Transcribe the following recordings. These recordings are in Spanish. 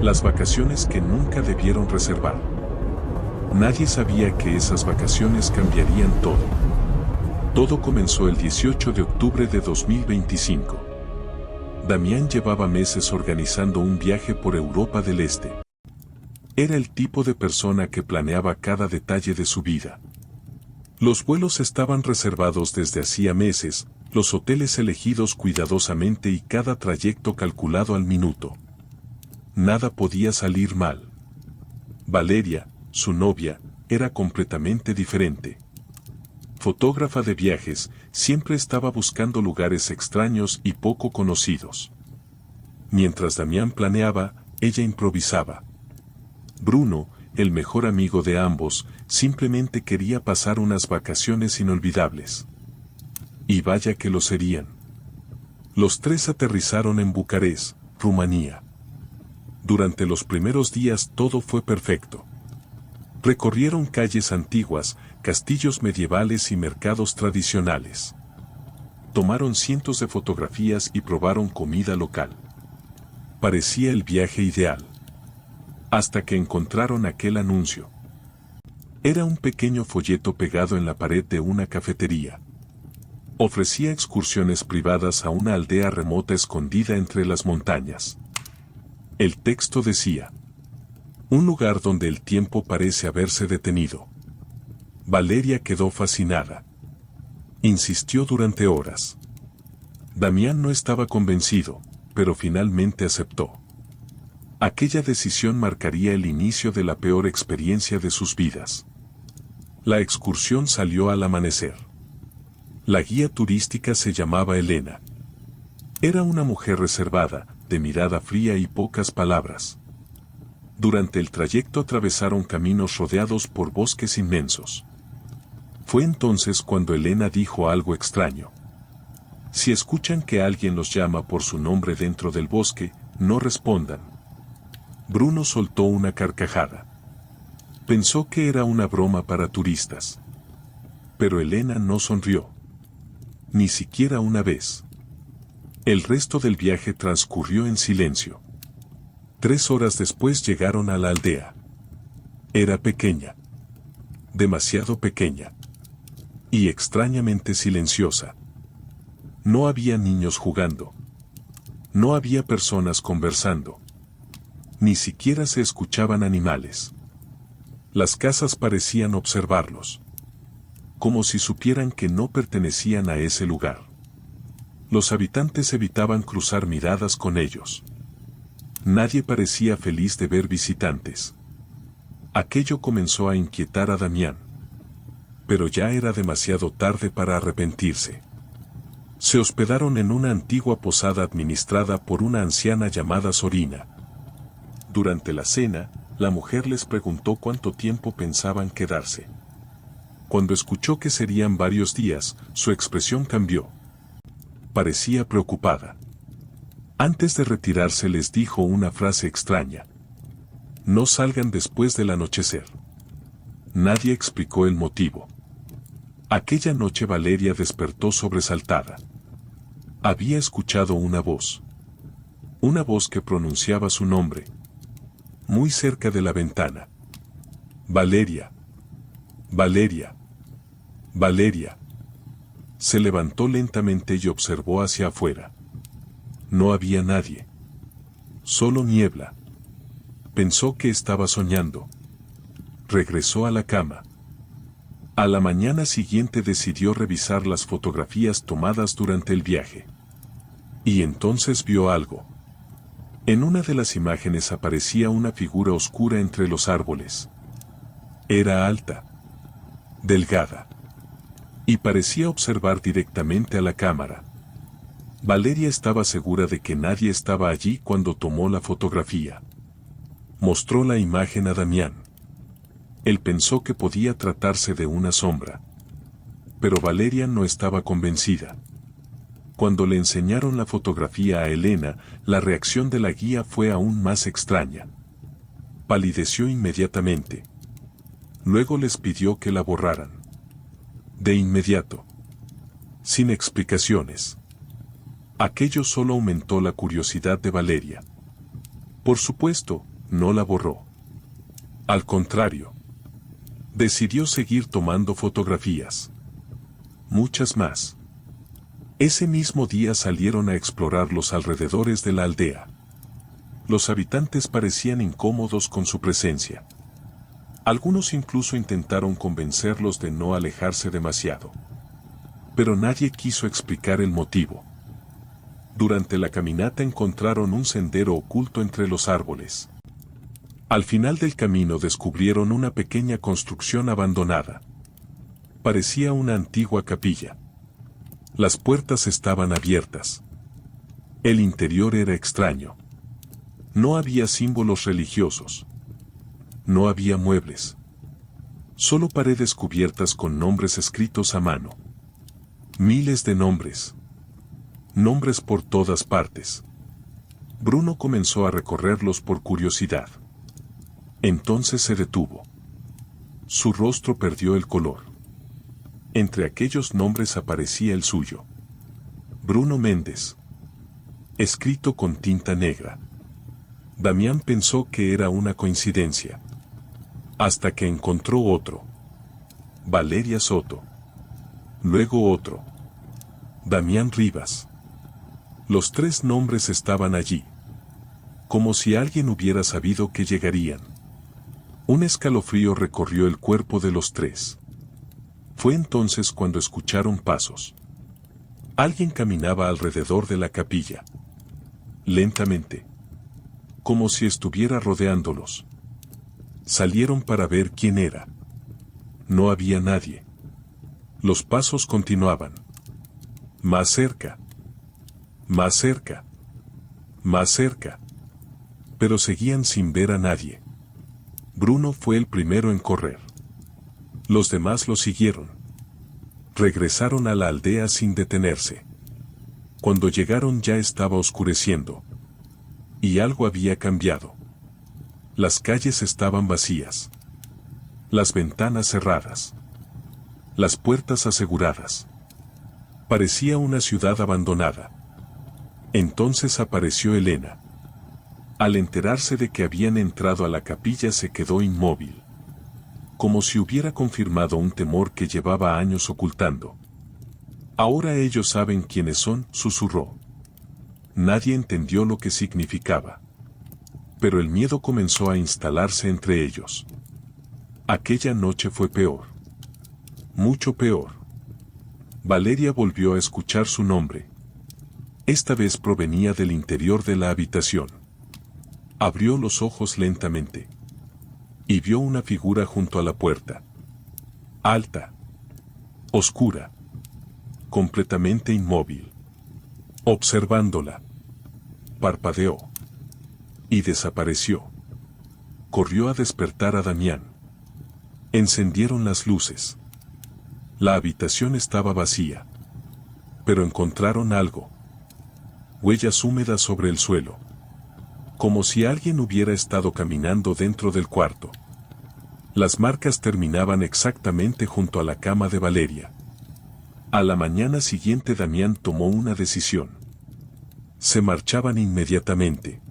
Las vacaciones que nunca debieron reservar. Nadie sabía que esas vacaciones cambiarían todo. Todo comenzó el 18 de octubre de 2025. Damián llevaba meses organizando un viaje por Europa del Este. Era el tipo de persona que planeaba cada detalle de su vida. Los vuelos estaban reservados desde hacía meses, los hoteles elegidos cuidadosamente y cada trayecto calculado al minuto. Nada podía salir mal. Valeria, su novia, era completamente diferente. Fotógrafa de viajes, siempre estaba buscando lugares extraños y poco conocidos. Mientras Damián planeaba, ella improvisaba. Bruno, el mejor amigo de ambos, simplemente quería pasar unas vacaciones inolvidables. Y vaya que lo serían. Los tres aterrizaron en Bucarest, Rumanía. Durante los primeros días todo fue perfecto. Recorrieron calles antiguas, castillos medievales y mercados tradicionales. Tomaron cientos de fotografías y probaron comida local. Parecía el viaje ideal. Hasta que encontraron aquel anuncio. Era un pequeño folleto pegado en la pared de una cafetería. Ofrecía excursiones privadas a una aldea remota escondida entre las montañas. El texto decía: un lugar donde el tiempo parece haberse detenido. Valeria quedó fascinada. Insistió durante horas. Damián no estaba convencido, pero finalmente aceptó. Aquella decisión marcaría el inicio de la peor experiencia de sus vidas. La excursión salió al amanecer. La guía turística se llamaba Elena. Era una mujer reservada, de mirada fría y pocas palabras. Durante el trayecto atravesaron caminos rodeados por bosques inmensos. Fue entonces cuando Elena dijo algo extraño. Si escuchan que alguien los llama por su nombre dentro del bosque, no respondan. Bruno soltó una carcajada. Pensó que era una broma para turistas. Pero Elena no sonrió. Ni siquiera una vez. El resto del viaje transcurrió en silencio. 3 horas después llegaron a la aldea. Era pequeña. Demasiado pequeña. Y extrañamente silenciosa. No había niños jugando. No había personas conversando. Ni siquiera se escuchaban animales. Las casas parecían observarlos. Como si supieran que no pertenecían a ese lugar. Los habitantes evitaban cruzar miradas con ellos. Nadie parecía feliz de ver visitantes. Aquello comenzó a inquietar a Damián. Pero ya era demasiado tarde para arrepentirse. Se hospedaron en una antigua posada administrada por una anciana llamada Sorina. Durante la cena, la mujer les preguntó cuánto tiempo pensaban quedarse. Cuando escuchó que serían varios días, su expresión cambió. Parecía preocupada. Antes de retirarse les dijo una frase extraña. No salgan después del anochecer. Nadie explicó el motivo. Aquella noche Valeria despertó sobresaltada. Había escuchado una voz. Una voz que pronunciaba su nombre. Muy cerca de la ventana. Valeria. Valeria. Valeria. Se levantó lentamente y observó hacia afuera. No había nadie. Solo niebla. Pensó que estaba soñando. Regresó a la cama. A la mañana siguiente decidió revisar las fotografías tomadas durante el viaje. Y entonces vio algo. En una de las imágenes aparecía una figura oscura entre los árboles. Era alta. Delgada. Y parecía observar directamente a la cámara. Valeria estaba segura de que nadie estaba allí cuando tomó la fotografía. Mostró la imagen a Damián. Él pensó que podía tratarse de una sombra. Pero Valeria no estaba convencida. Cuando le enseñaron la fotografía a Elena, la reacción de la guía fue aún más extraña. Palideció inmediatamente. Luego les pidió que la borraran. De inmediato. Sin explicaciones. Aquello solo aumentó la curiosidad de Valeria. Por supuesto, no la borró. Al contrario, decidió seguir tomando fotografías. Muchas más. Ese mismo día salieron a explorar los alrededores de la aldea. Los habitantes parecían incómodos con su presencia. Algunos incluso intentaron convencerlos de no alejarse demasiado. Pero nadie quiso explicar el motivo. Durante la caminata encontraron un sendero oculto entre los árboles. Al final del camino descubrieron una pequeña construcción abandonada. Parecía una antigua capilla. Las puertas estaban abiertas. El interior era extraño. No había símbolos religiosos. No había muebles. Solo paredes cubiertas con nombres escritos a mano. Miles de nombres. Nombres por todas partes. Bruno comenzó a recorrerlos por curiosidad. Entonces se detuvo. Su rostro perdió el color. Entre aquellos nombres aparecía el suyo. Bruno Méndez. Escrito con tinta negra. Damián pensó que era una coincidencia. Hasta que encontró otro. Valeria Soto. Luego otro. Damián Rivas. Los tres nombres estaban allí. Como si alguien hubiera sabido que llegarían. Un escalofrío recorrió el cuerpo de los tres. Fue entonces cuando escucharon pasos. Alguien caminaba alrededor de la capilla. Lentamente. Como si estuviera rodeándolos. Salieron para ver quién era. No había nadie. Los pasos continuaban. Más cerca. Más cerca. Más cerca. Pero seguían sin ver a nadie. Bruno fue el primero en correr. Los demás lo siguieron. Regresaron a la aldea sin detenerse. Cuando llegaron ya estaba oscureciendo. Y algo había cambiado. Las calles estaban vacías. Las ventanas cerradas. Las puertas aseguradas. Parecía una ciudad abandonada. Entonces apareció Elena. Al enterarse de que habían entrado a la capilla se quedó inmóvil. Como si hubiera confirmado un temor que llevaba años ocultando. Ahora ellos saben quiénes son, susurró. Nadie entendió lo que significaba. Pero el miedo comenzó a instalarse entre ellos. Aquella noche fue peor. Mucho peor. Valeria volvió a escuchar su nombre. Esta vez provenía del interior de la habitación. Abrió los ojos lentamente. Y vio una figura junto a la puerta. Alta. Oscura. Completamente inmóvil. Observándola. Parpadeó. Y desapareció. Corrió a despertar a Damián. Encendieron las luces. La habitación estaba vacía. Pero encontraron algo. Huellas húmedas sobre el suelo. Como si alguien hubiera estado caminando dentro del cuarto. Las marcas terminaban exactamente junto a la cama de Valeria. A la mañana siguiente Damián tomó una decisión. Se marchaban inmediatamente.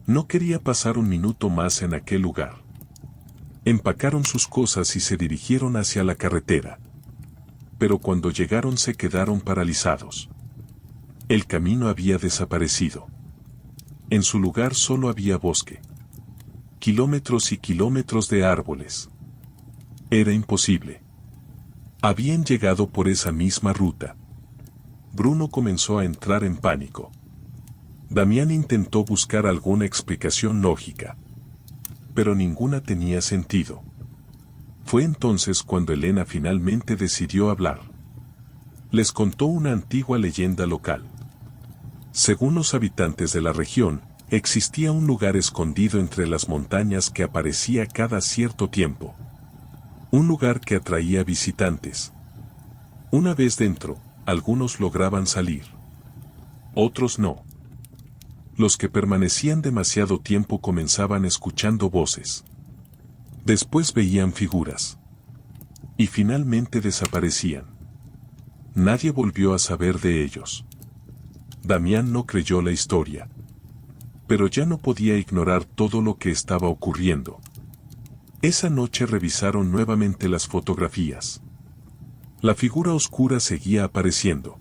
No quería pasar un minuto más en aquel lugar. Empacaron sus cosas y se dirigieron hacia la carretera. Pero cuando llegaron se quedaron paralizados. El camino había desaparecido. En su lugar solo había bosque. Kilómetros y kilómetros de árboles. Era imposible. Habían llegado por esa misma ruta. Bruno comenzó a entrar en pánico. Damián intentó buscar alguna explicación lógica. Pero ninguna tenía sentido. Fue entonces cuando Elena finalmente decidió hablar. Les contó una antigua leyenda local. Según los habitantes de la región, existía un lugar escondido entre las montañas que aparecía cada cierto tiempo. Un lugar que atraía visitantes. Una vez dentro, algunos lograban salir. Otros no. Los que permanecían demasiado tiempo comenzaban escuchando voces. Después veían figuras. Y finalmente desaparecían. Nadie volvió a saber de ellos. Damián no creyó la historia. Pero ya no podía ignorar todo lo que estaba ocurriendo. Esa noche revisaron nuevamente las fotografías. La figura oscura seguía apareciendo.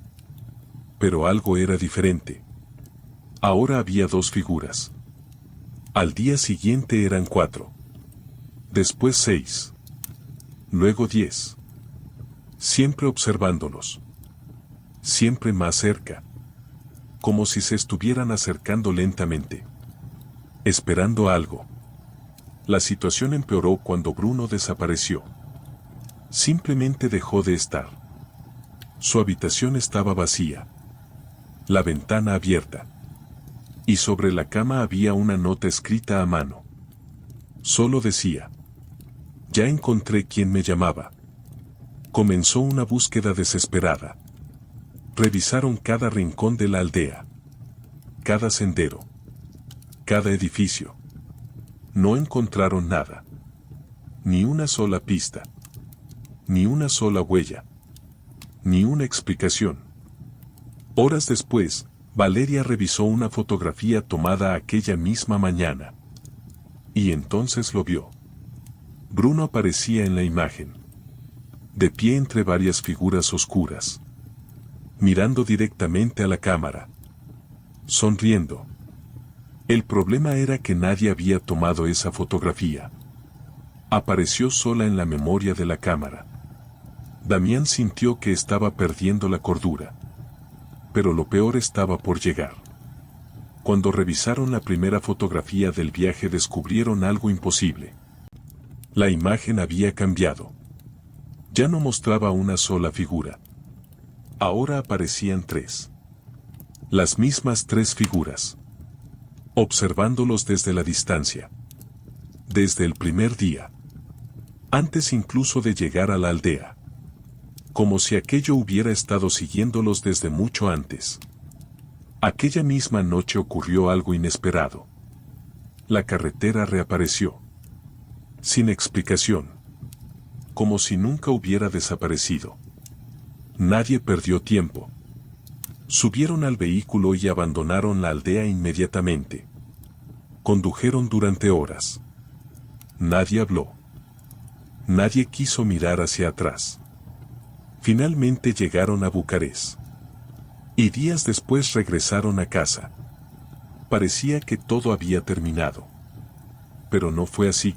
Pero algo era diferente. Ahora había 2 figuras. Al día siguiente eran 4. Después 6. Luego 10. Siempre observándolos. Siempre más cerca. Como si se estuvieran acercando lentamente. Esperando algo. La situación empeoró cuando Bruno desapareció. Simplemente dejó de estar. Su habitación estaba vacía. La ventana abierta. Y sobre la cama había una nota escrita a mano. Solo decía: ya encontré quien me llamaba. Comenzó una búsqueda desesperada. Revisaron cada rincón de la aldea. Cada sendero. Cada edificio. No encontraron nada. Ni una sola pista. Ni una sola huella. Ni una explicación. Horas después, Valeria revisó una fotografía tomada aquella misma mañana. Y entonces lo vio. Bruno aparecía en la imagen. De pie entre varias figuras oscuras. Mirando directamente a la cámara. Sonriendo. El problema era que nadie había tomado esa fotografía. Apareció sola en la memoria de la cámara. Damián sintió que estaba perdiendo la cordura. Pero lo peor estaba por llegar. Cuando revisaron la primera fotografía del viaje descubrieron algo imposible. La imagen había cambiado. Ya no mostraba una sola figura. Ahora aparecían 3. Las mismas 3 figuras. Observándolos desde la distancia. Desde el primer día. Antes incluso de llegar a la aldea. Como si aquello hubiera estado siguiéndolos desde mucho antes. Aquella misma noche ocurrió algo inesperado. La carretera reapareció. Sin explicación. Como si nunca hubiera desaparecido. Nadie perdió tiempo. Subieron al vehículo y abandonaron la aldea inmediatamente. Condujeron durante horas. Nadie habló. Nadie quiso mirar hacia atrás. Finalmente llegaron a Bucarest. Y días después regresaron a casa. Parecía que todo había terminado. Pero no fue así.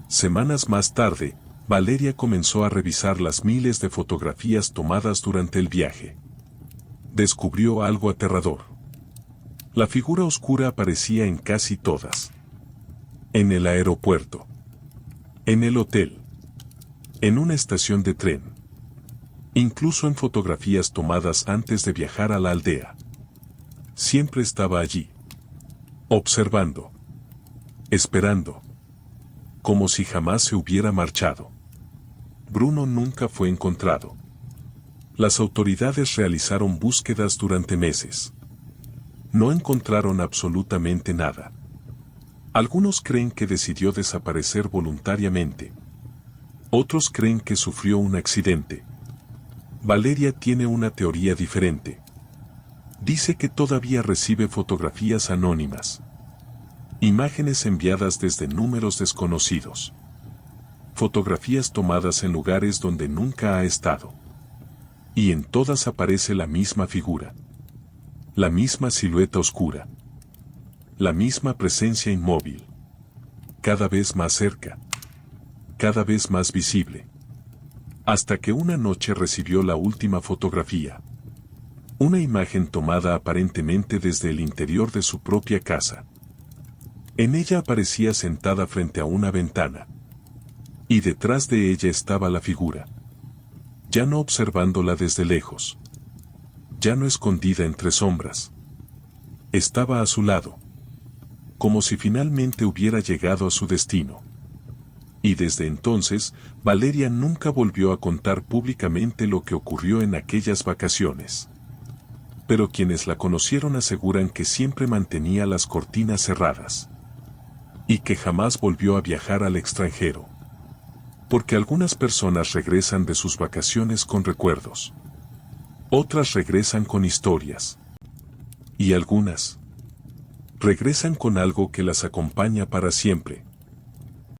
Semanas más tarde, Valeria comenzó a revisar las miles de fotografías tomadas durante el viaje. Descubrió algo aterrador. La figura oscura aparecía en casi todas. En el aeropuerto. En el hotel. En una estación de tren. Incluso en fotografías tomadas antes de viajar a la aldea. Siempre estaba allí. Observando. Esperando. Como si jamás se hubiera marchado. Bruno nunca fue encontrado. Las autoridades realizaron búsquedas durante meses. No encontraron absolutamente nada. Algunos creen que decidió desaparecer voluntariamente. Otros creen que sufrió un accidente. Valeria tiene una teoría diferente. Dice que todavía recibe fotografías anónimas. Imágenes enviadas desde números desconocidos. Fotografías tomadas en lugares donde nunca ha estado. Y en todas aparece la misma figura. La misma silueta oscura. La misma presencia inmóvil. Cada vez más cerca. Cada vez más visible. Hasta que una noche recibió la última fotografía. Una imagen tomada aparentemente desde el interior de su propia casa. En ella aparecía sentada frente a una ventana. Y detrás de ella estaba la figura. Ya no observándola desde lejos. Ya no escondida entre sombras. Estaba a su lado. Como si finalmente hubiera llegado a su destino. Y desde entonces, Valeria nunca volvió a contar públicamente lo que ocurrió en aquellas vacaciones. Pero quienes la conocieron aseguran que siempre mantenía las cortinas cerradas. Y que jamás volvió a viajar al extranjero. Porque algunas personas regresan de sus vacaciones con recuerdos. Otras regresan con historias. Y algunas regresan con algo que las acompaña para siempre.